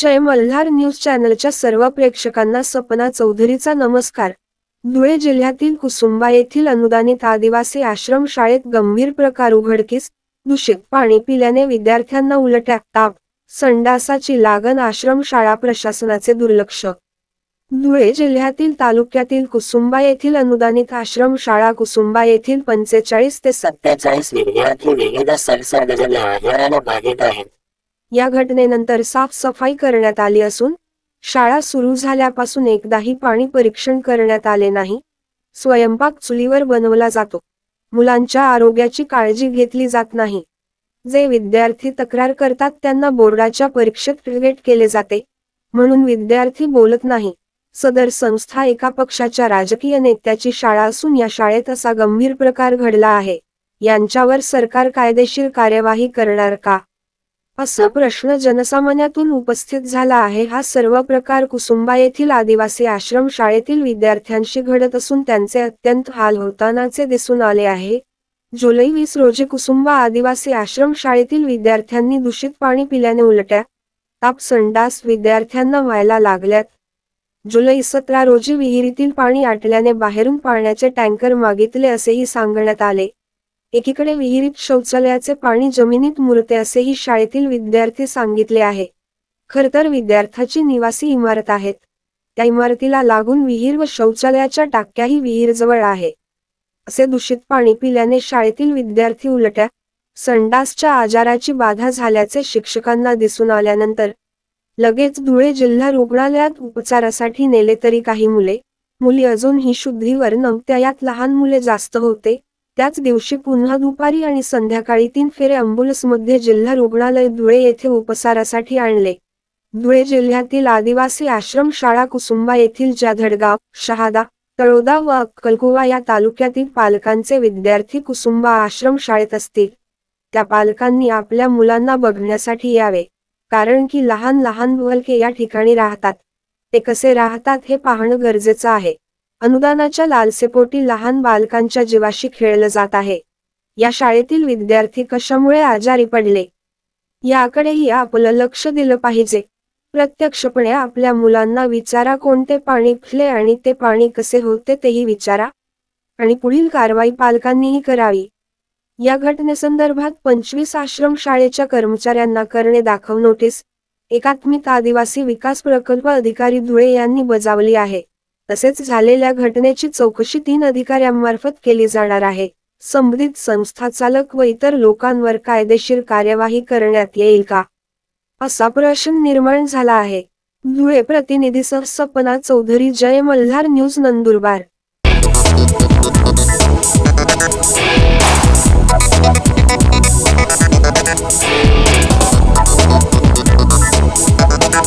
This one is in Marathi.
जय मल्हार न्यूज चॅनलच्या सर्व प्रेक्षकांना सपना चौधरीचा नमस्कार। धुळे जिल्ह्यातील कुसुंबा येथील अनुदानित आदिवासी आश्रम शाळेत गंभीर प्रकार उघडकीस। दूषित पाणी पिल्याने विद्यार्थ्यांना उलट्या, ताप, संडासाची लागण। आश्रम शाळा प्रशासनाचे दुर्लक्ष। धुळे जिल्ह्यातील तालुक्यातील कुसुंबा येथील अनुदानित आश्रम शाळा कुसुंबा येथील 45 ते 47 विद्यार्थी विविध संसर्गजन्य आजाराने बाधित आहेत। या घटनेनंतर साफसफाई करण्यात आली असून शाळा सुरू झाल्यापासून एकदाही पाणी परीक्षण करण्यात आले नाही। स्वयंपाक चुलीवर बनवला जातो। मुलांच्या आरोग्याची काळजी घेतली जात नाही। जे विद्यार्थी तक्रार करतात त्यांना बोर्डाच्या परीक्षेत टार्गेट केले जाते, म्हणून विद्यार्थी बोलत नाही। सदर संस्था एका पक्षाच्या राजकीय नेत्याची शाळा असून या शाळेत असा गंभीर प्रकार घडला आहे। यांच्यावर सरकार कायदेशीर कार्यवाही करणार का, असा प्रश्न जनसामान्यातून उपस्थित झाला आहे। हा सर्व प्रकार कुसुंबा येथील आदिवासी आश्रम शाळेतील विद्यार्थ्यांशी घडत असून त्यांचे अत्यंत हाल होतानाचे दिसून आले आहे। जुलै 20 रोजी कुसुंबा आदिवासी आश्रम शाळेतील विद्यार्थ्यांनी दूषित पाणी पिल्याने उलट्या, ताप, संडास विद्यार्थ्यांना व्हायला लागल्यात। जुलै 17 रोजी विहिरीतील पाणी आटल्याने बाहेरून पाण्याचे टँकर मागितले असेही सांगण्यात आले। एकीकडे विहिरीत शौचालयाचे पाणी जमिनीत मुरते असेही शाळेतील विद्यार्थी सांगितले आहे। खरतर विद्यार्थ्याची निवासी इमारत आहेत, त्या इमारतीला लागून विहीर व शौचालयाच्या टाक्याही विहीरजवळ आहे। असे दूषित पाणी पिल्याने शाळेतील विद्यार्थी उलट्या, संडासच्या आजाराची बाधा झाल्याचे शिक्षकांना दिसून आल्यानंतर लगेच धुळे जिल्हा रुग्णालयात उपचारासाठी नेले, तरी काही मुली अजूनही शुद्धीवर नव्हत्या। यात लहान मुले जास्त होते। त्याच दिवशी पुन्हा दुपारी आणि संध्याकाळी 3 फेरे ॲम्ब्युलन्समध्ये जिल्हा रुग्णालय धुळे येथे उपचारासाठी आणले। धुळे जिल्ह्यातील आदिवासी आश्रम शाळा कुसुंबा येथील जाधडगाव, शहादा, तळोदा व अक्कलकुवा या तालुक्यातील पालकांचे विद्यार्थी कुसुंबा आश्रम शाळेत असतील, त्या पालकांनी आपल्या मुलांना बघण्यासाठी यावे, कारण की लहान बालके या ठिकाणी राहतात। ते कसे राहतात हे पाहणं गरजेचं आहे। अनुदानाच्या लालसेपोटी लहान बालकांच्या जीवाशी खेळलं जात आहे। या शाळेतील विद्यार्थी कशामुळे आजारी पडले, याकडेही आपलं लक्ष दिलं पाहिजे। प्रत्यक्षपणे आपल्या मुलांना विचारा कोणते पाणी पिले आणि ते पाणी कसे होते तेही विचारा, आणि पुढील कारवाई पालकांनीही करावी। या घटनेसंदर्भात 25 आश्रम शाळेच्या कर्मचाऱ्यांना करणे दाखव नोटीस एकात्मिक आदिवासी विकास प्रकल्प अधिकारी धुळे यांनी बजावली आहे। तसेच झालेल्या घटनेची चौकशी 3 अधिकाऱ्यांमार्फत केली जाणार आहे। संबंधित संस्था चालक व इतर लोकांवर कायदेशीर कार्यवाही करण्यात येईल का, असा प्रश्न निर्माण झाला आहे। धुळे प्रतिनिधी सपना चौधरी, जय मल्हार न्यूज, नंदुरबार।